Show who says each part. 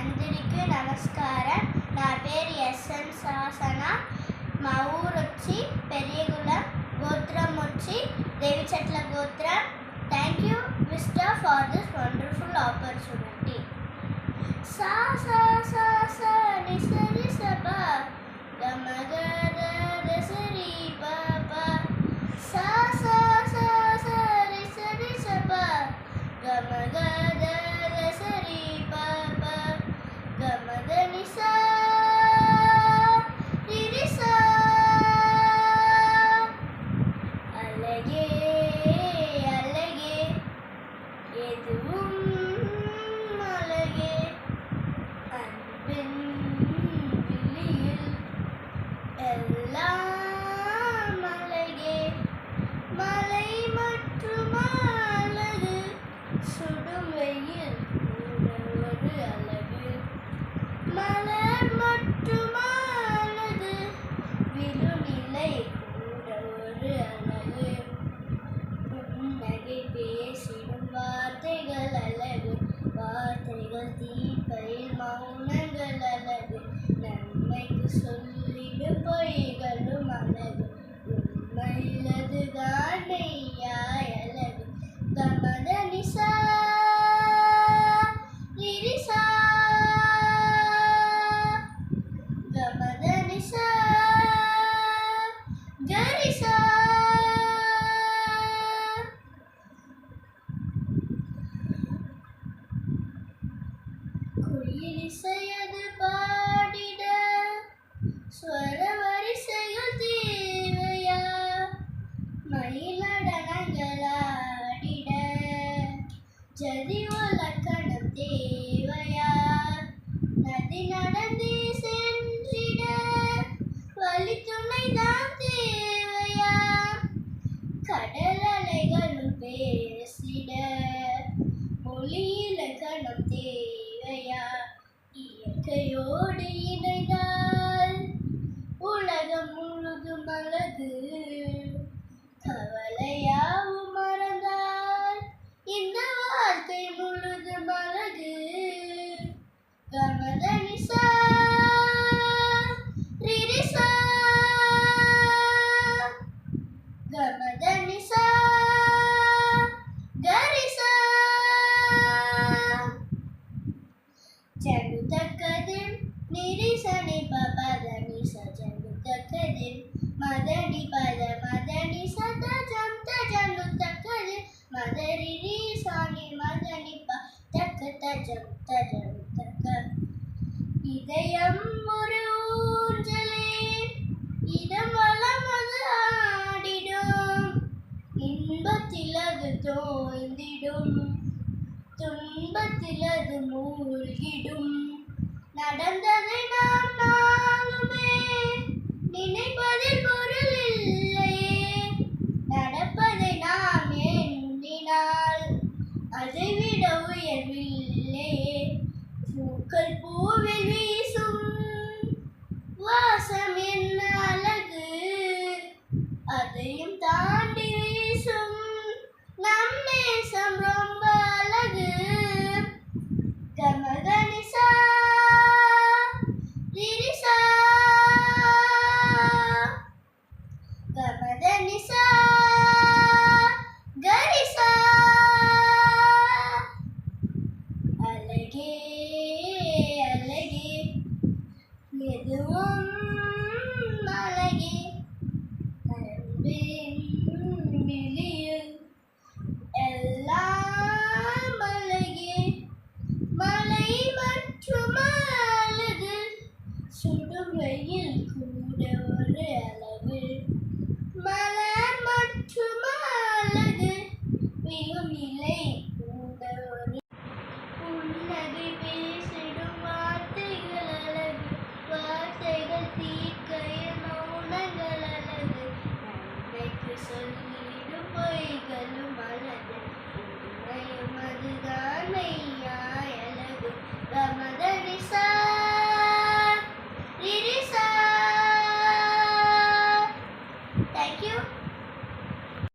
Speaker 1: అందరికీ నమస్కారం. నా పేరు ఎస్ఎన్ శాసన. మా ఊరు వచ్చి పెరియగుల, గోత్రం వచ్చి దేవిచెట్ల గోత్రం. Thank you mister for this wonderful opportunity. సా సా సా సా ని సరి సబ గమ గ ద ద సరి ప ప. సా సా సా సా ని సరి సబ గమ గ ద ద సరి ప ప. గమ ద ని సా రి రి సా. அழகே அழகே எதுவும் அழகே அன்பின் விழியில் எல்லாம் அழகே. மலை மற்றும் அழகு, சுடும் வெயில் கூட ஒரு அழகு. மலர் மற்றும் அழகு, விழும் இலை கூட ஒரு அழகு. புன்னகை பேசிடும் வார்த்தைகள் அழகு, வார்த்தைகள் தீப்பையில் மௌனங்கள் அழகு. நன்மைக்கு சொல்லிடும் பொய்களும் அழகு, உண்மையிலதுதான் மெய்யாய் அழகு. கமத நிசா ரிரிசா கமத நிசா கரிசா. குயிலிசையது பாடிட ஸ்வர வரிசைகள் தேவையா? மயிலடனங்களாடிட ஜதி ஒலக்கணம் தேவையா? நதி நடந்தே சென்றிட வழித்துணைதான் தேவையா? கடல் அலைகளும் பேசிட மொழி இலக்கணம் தேவையா? இயற்கையோடு இணைந்தால் உலகம் முழுதும் அழகு. கவலையாவும் மறந்தால் இந்த வாழ்க்கை முழுதும் அழகு. கமத நிசா ரிரிசா கமத நிசா கரிசா. ஜடுதக்கதில் நிரிசனி பபதனி சஜடுதக்கதில் மதனி பத மதனி சத ஜந்த ஜடுதக்கதில் மதரிரி சானி மதனி ப தக்க தஜம் தஜடுதக்க. இதயம் ஒரு ஊஞ்சலே, இடம் வலம் அது ஆடிடும். இன்பத்தில் அது தோய்ந்திடும், துன்பத்தில் அது மூழ்கிடும். நடந்ததை நாம் நாளுமே நினைப்பதில் பொருள் இல்லையே. நடப்பதை நாம் எண்ணினால் அதைவிட உயர்வில்லையே. பூக்கள் பூவில் வீசும் வாசம் என்ன அழகு, அதையும் தாண்டி வீசும் நம் நேசம் ரொம்ப அழகு. கமத நிசா ரிரிசா கமத நிசா கரிசா. அழகே அழகே எதுவும் அழகே அன்பின் விழியில் எல்லாம் அழகே. மலை மற்றும் அழகு, சுடும் வெயில் கூட ஒரு அழகு. மலர் மற்றும் அழகு, விழும் இலை கூட ஒரு